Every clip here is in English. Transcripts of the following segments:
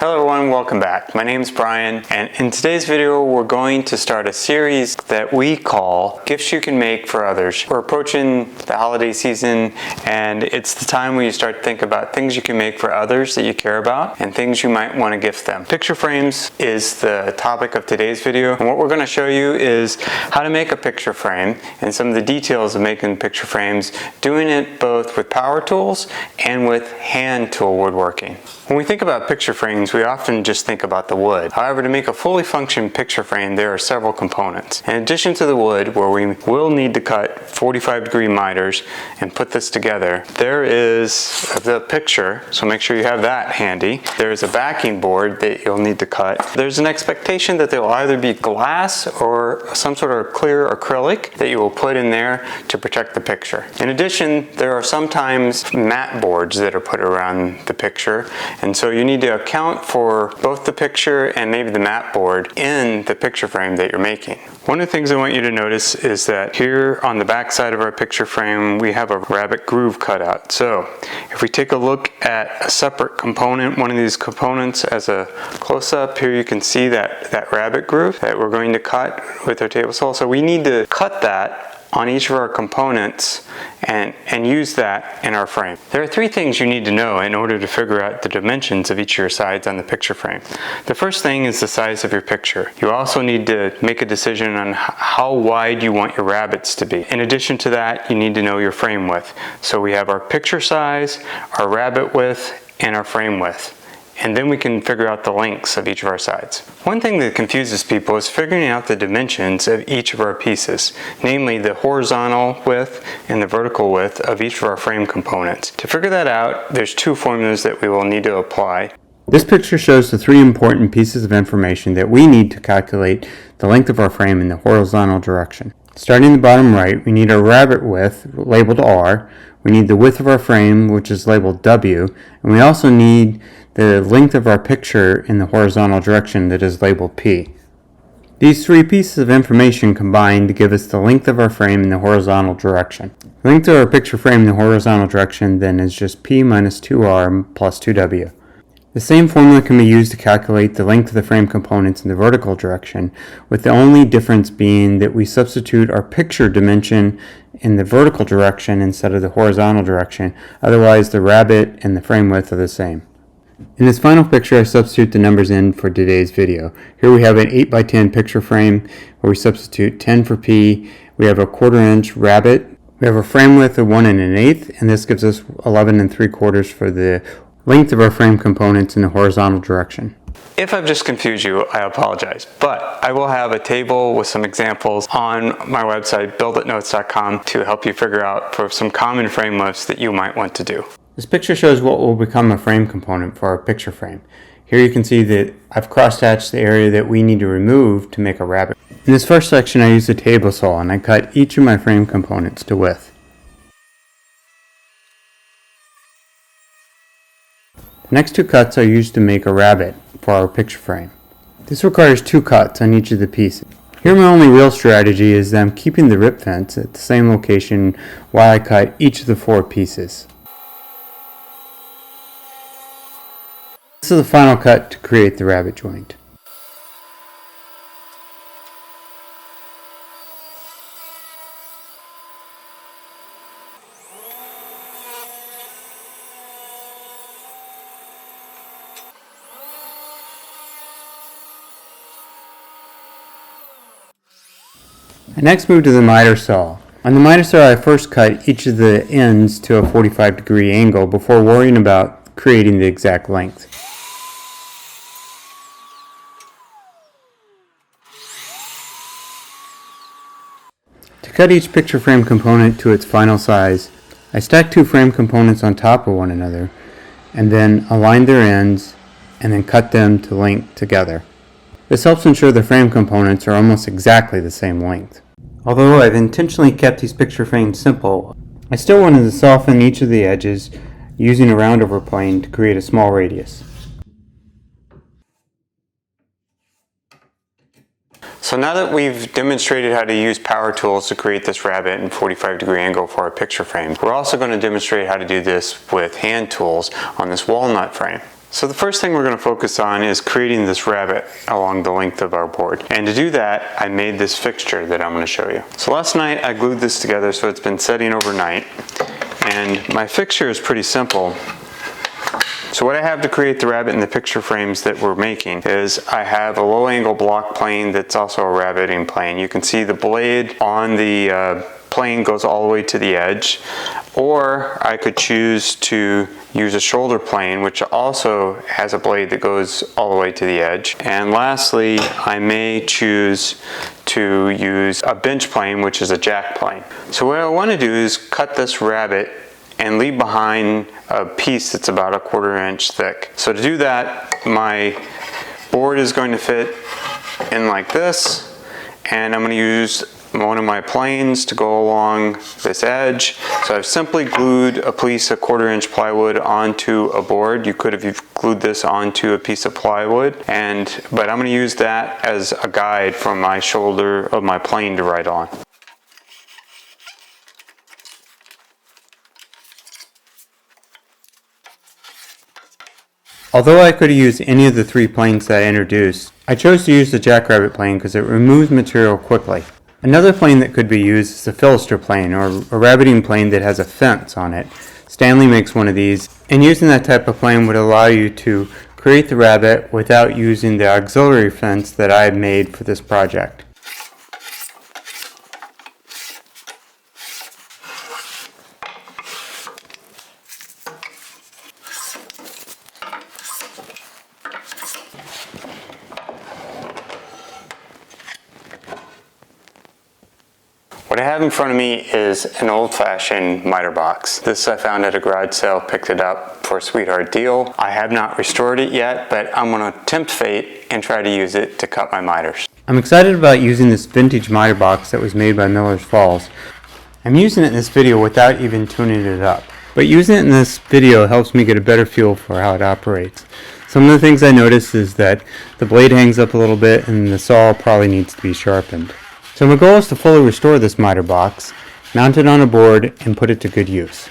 Hello everyone, welcome back. My name is Brian, and in today's video we're going to start a series that we call Gifts You Can Make for Others. We're approaching the holiday season, and it's the time where you start to think about things you can make for others that you care about and things you might want to gift them. Picture frames is the topic of today's video, and what we're going to show you is how to make a picture frame and some of the details of making picture frames, doing it both with power tools and with hand tool woodworking. When we think about picture frames, we often just think about the wood. However, to make a fully functioning picture frame, there are several components. In addition to the wood, where we will need to cut 45-degree miters and put this together, there is the picture, so make sure you have that handy. There's a backing board that you'll need to cut. There's an expectation that there will either be glass or some sort of clear acrylic that you will put in there to protect the picture. In addition, there are sometimes mat boards that are put around the picture, and so you need to account for both the picture and maybe the mat board in the picture frame that you're making. One of the things I want you to notice is that here on the back side of our picture frame we have a rabbet groove cut out. So if we take a look at a separate component, one of these components as a close-up, here you can see that rabbet groove that we're going to cut with our table saw. So we need to cut that on each of our components and use that in our frame. There are three things you need to know in order to figure out the dimensions of each of your sides on the picture frame. The first thing is the size of your picture. You also need to make a decision on how wide you want your rabbets to be. In addition to that, you need to know your frame width. So we have our picture size, our rabbet width, and our frame width. And then we can figure out the lengths of each of our sides. One thing that confuses people is figuring out the dimensions of each of our pieces, namely the horizontal width and the vertical width of each of our frame components. To figure that out, there's two formulas that we will need to apply. This picture shows the three important pieces of information that we need to calculate the length of our frame in the horizontal direction. Starting in the bottom right, we need our rabbet width, labeled R. We need the width of our frame, which is labeled W, and we also need the length of our picture in the horizontal direction, that is labeled P. These three pieces of information combine to give us the length of our frame in the horizontal direction. The length of our picture frame in the horizontal direction then is just P minus 2R plus 2W. The same formula can be used to calculate the length of the frame components in the vertical direction, with the only difference being that we substitute our picture dimension in the vertical direction instead of the horizontal direction. Otherwise, the rabbet and the frame width are the same. In this final picture, I substitute the numbers in for today's video. Here we have an 8x10 picture frame where we substitute 10 for P. We have a 1/4 inch rabbet. We have a frame width of 1 1/8, and this gives us 11 3/4 for the length of our frame components in the horizontal direction. If I've just confused you, I apologize, but I will have a table with some examples on my website, builditnotes.com, to help you figure out for some common frame widths that you might want to do. This picture shows what will become a frame component for our picture frame. Here you can see that I've cross-hatched the area that we need to remove to make a rabbet. In this first section, I used a table saw and I cut each of my frame components to width. The next two cuts are used to make a rabbet for our picture frame. This requires two cuts on each of the pieces. Here my only real strategy is that I'm keeping the rip fence at the same location while I cut each of the four pieces. This is the final cut to create the rabbet joint. I next moved to the miter saw. On the miter saw, I first cut each of the ends to a 45-degree angle before worrying about creating the exact length. To cut each picture frame component to its final size, I stacked two frame components on top of one another and then aligned their ends and then cut them to length together. This helps ensure the frame components are almost exactly the same length. Although I've intentionally kept these picture frames simple, I still wanted to soften each of the edges using a roundover plane to create a small radius. So now that we've demonstrated how to use power tools to create this rabbet and 45-degree angle for our picture frame, we're also going to demonstrate how to do this with hand tools on this walnut frame. So the first thing we're going to focus on is creating this rabbet along the length of our board. And to do that, I made this fixture that I'm going to show you. So last night I glued this together, so it's been setting overnight. And my fixture is pretty simple. So what I have to create the rabbet and the picture frames that we're making is I have a low angle block plane that's also a rabbeting plane. You can see the blade on the plane goes all the way to the edge, or I could choose to use a shoulder plane, which also has a blade that goes all the way to the edge. And lastly, I may choose to use a bench plane, which is a jack plane. So what I want to do is cut this rabbet and leave behind a piece that's about 1/4 inch thick. So to do that, my board is going to fit in like this, and I'm going to use one of my planes to go along this edge. So I've simply glued a piece of 1/4 inch plywood onto a board. You could have glued this onto a piece of plywood, but I'm going to use that as a guide from my shoulder of my plane to write on. Although I could have used any of the 3 planes that I introduced, I chose to use the jackrabbit plane because it removes material quickly. Another plane that could be used is a Philister plane, or a rabbeting plane that has a fence on it. Stanley makes one of these, and using that type of plane would allow you to create the rabbet without using the auxiliary fence that I made for this project. What I have in front of me is an old-fashioned miter box. This I found at a garage sale, picked it up for a sweetheart deal. I have not restored it yet, but I'm going to tempt fate and try to use it to cut my miters. I'm excited about using this vintage miter box that was made by Miller's Falls. I'm using it in this video without even tuning it up. But using it in this video helps me get a better feel for how it operates. Some of the things I noticed is that the blade hangs up a little bit and the saw probably needs to be sharpened. So my goal is to fully restore this miter box, mount it on a board, and put it to good use.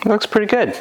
It looks pretty good.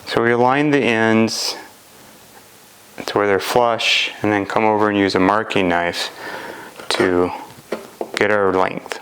So we align the ends to where they're flush, and then come over and use a marking knife to get our length.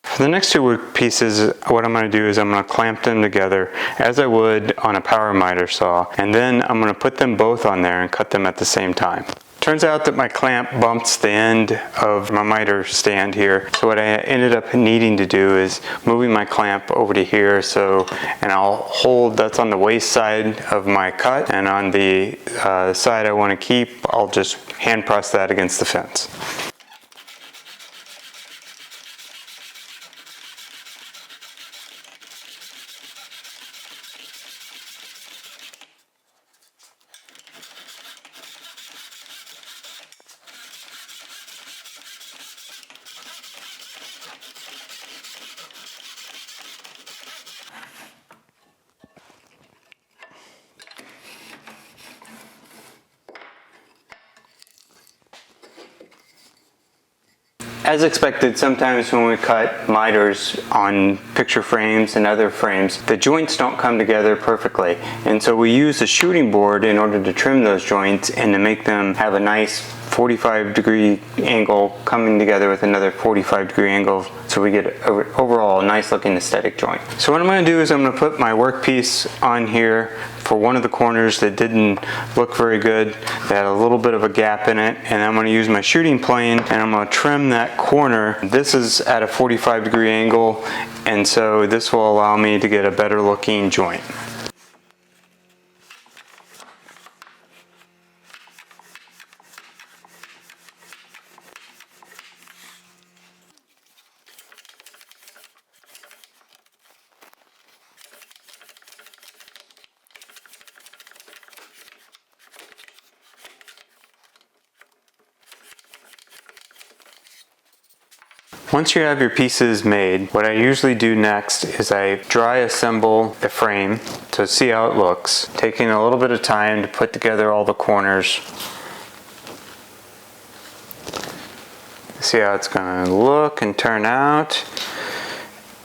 For the next 2 wood pieces, what I'm going to do is I'm going to clamp them together as I would on a power miter saw, and then I'm going to put them both on there and cut them at the same time. Turns out that my clamp bumps the end of my miter stand here, so what I ended up needing to do is moving my clamp over to here, and I'll hold, that's on the waist side of my cut, and on the side I want to keep, I'll just hand press that against the fence. As expected, sometimes when we cut miters on picture frames and other frames, the joints don't come together perfectly. And so we use a shooting board in order to trim those joints and to make them have a nice 45-degree angle coming together with another 45-degree angle, so we get overall a nice looking aesthetic joint. So what I'm going to do is I'm going to put my workpiece on here for one of the corners that didn't look very good, that had a little bit of a gap in it, and I'm going to use my shooting plane and I'm going to trim that corner. This is at a 45-degree angle, and so this will allow me to get a better looking joint. Once you have your pieces made, what I usually do next is I dry assemble the frame to see how it looks, taking a little bit of time to put together all the corners. See how it's going to look and turn out.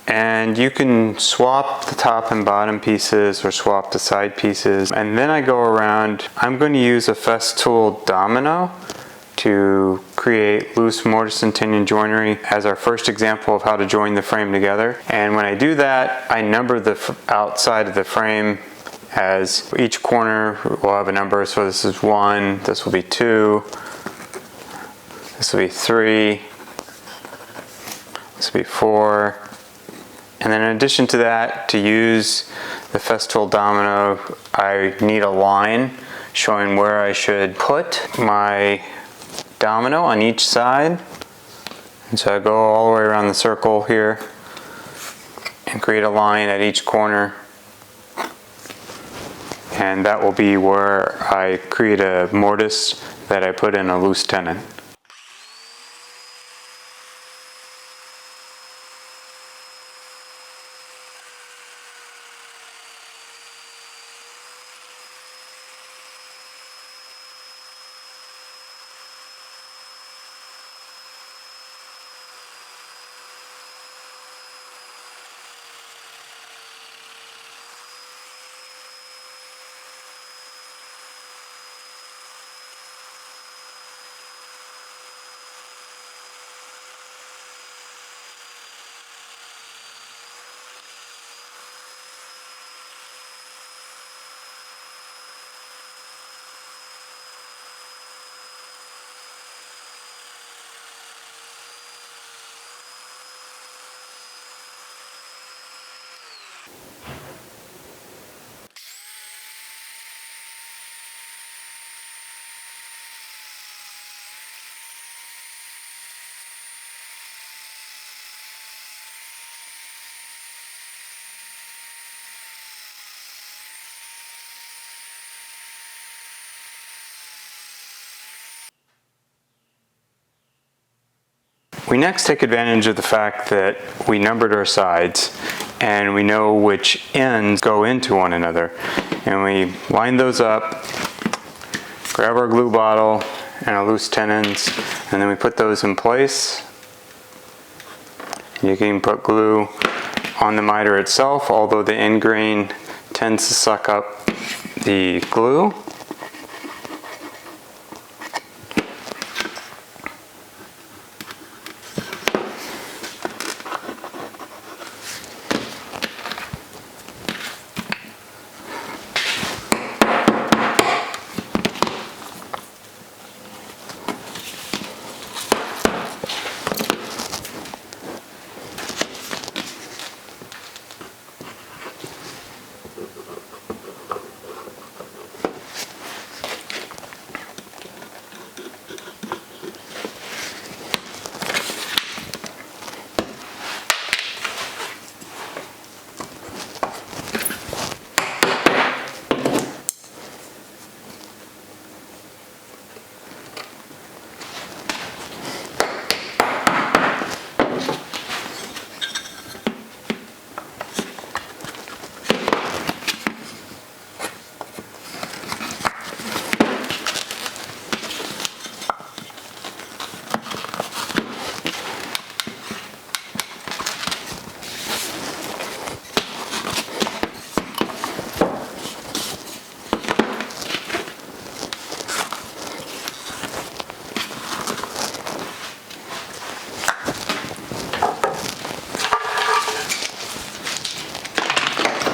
And you can swap the top and bottom pieces or swap the side pieces. And then I go around, I'm going to use a Festool domino to create loose mortise and tenon joinery as our first example of how to join the frame together. And when I do that, I number the outside of the frame, as each corner will have a number. So this is 1, this will be 2, this will be 3, this will be 4. And then in addition to that, to use the Festool domino, I need a line showing where I should put my domino on each side. And so I go all the way around the circle here and create a line at each corner. And that will be where I create a mortise that I put in a loose tenon. We next take advantage of the fact that we numbered our sides and we know which ends go into one another. And we line those up, grab our glue bottle and our loose tenons, and then we put those in place. You can put glue on the miter itself, although the end grain tends to suck up the glue.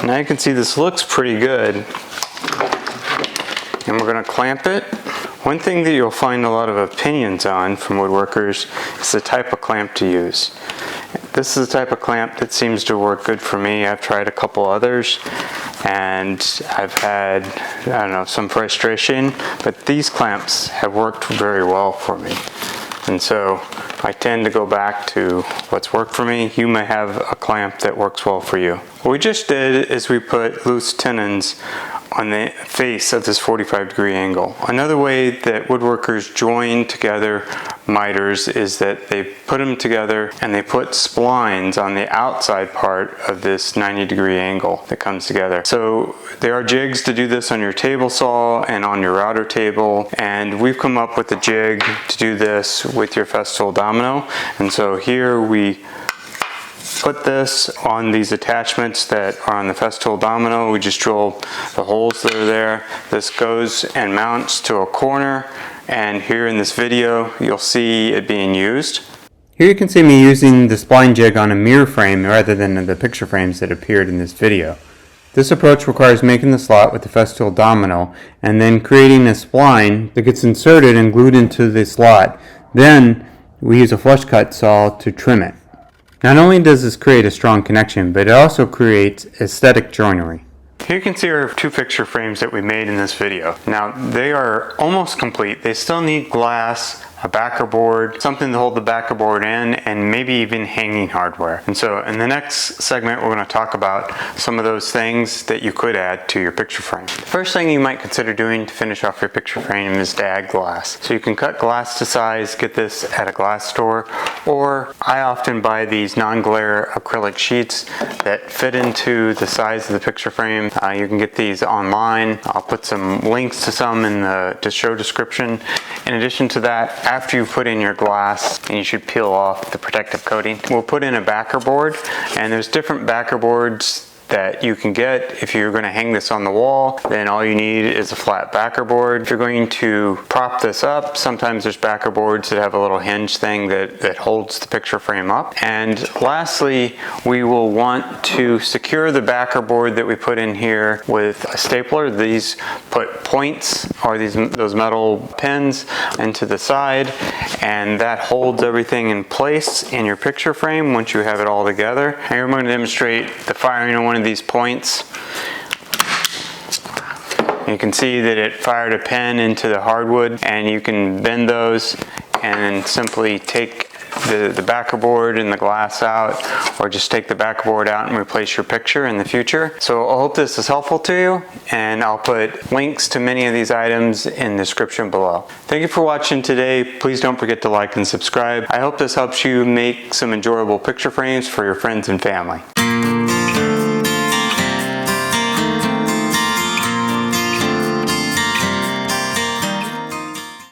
Now you can see this looks pretty good. And we're going to clamp it. One thing that you'll find a lot of opinions on from woodworkers is the type of clamp to use. This is the type of clamp that seems to work good for me. I've tried a couple others and I've had, I don't know, some frustration, but these clamps have worked very well for me. And so I tend to go back to what's worked for me. You may have a clamp that works well for you. What we just did is we put loose tenons on the face of this 45-degree angle. Another way that woodworkers join together miters is that they put them together and they put splines on the outside part of this 90-degree angle that comes together. So there are jigs to do this on your table saw and on your router table, and we've come up with a jig to do this with your Festool domino. And so here we put this on these attachments that are on the Festool domino. We just drill the holes that are there. This goes and mounts to a corner, and here in this video you'll see it being used. Here you can see me using the spline jig on a mirror frame rather than the picture frames that appeared in this video. This approach requires making the slot with the Festool domino and then creating a spline that gets inserted and glued into the slot. Then we use a flush cut saw to trim it. Not only does this create a strong connection, but it also creates aesthetic joinery. Here you can see our two picture frames that we made in this video. Now they are almost complete. They still need glass, a backer board, something to hold the backer board in, and maybe even hanging hardware. And so in the next segment, we're going to talk about some of those things that you could add to your picture frame. The first thing you might consider doing to finish off your picture frame is to add glass. So you can cut glass to size, get this at a glass store, or I often buy these non-glare acrylic sheets that fit into the size of the picture frame. You can get these online. I'll put some links to some in the show description. In addition to that, after you put in your glass, and you should peel off the protective coating, we'll put in a backer board, and there's different backer boards that you can get. If you're going to hang this on the wall, then all you need is a flat backer board. If you're going to prop this up, sometimes there's backer boards that have a little hinge thing that holds the picture frame up. And lastly, we will want to secure the backer board that we put in here with a stapler. These put points, or those metal pins, into the side, and that holds everything in place in your picture frame once you have it all together. Here I'm going to demonstrate the firing on one of these points. You can see that it fired a pin into the hardwood, and you can bend those and then simply take the backer board and the glass out, or just take the backer board out and replace your picture in the future. So I hope this is helpful to you, and I'll put links to many of these items in the description below. Thank you for watching today. Please don't forget to like and subscribe. I hope this helps you make some enjoyable picture frames for your friends and family.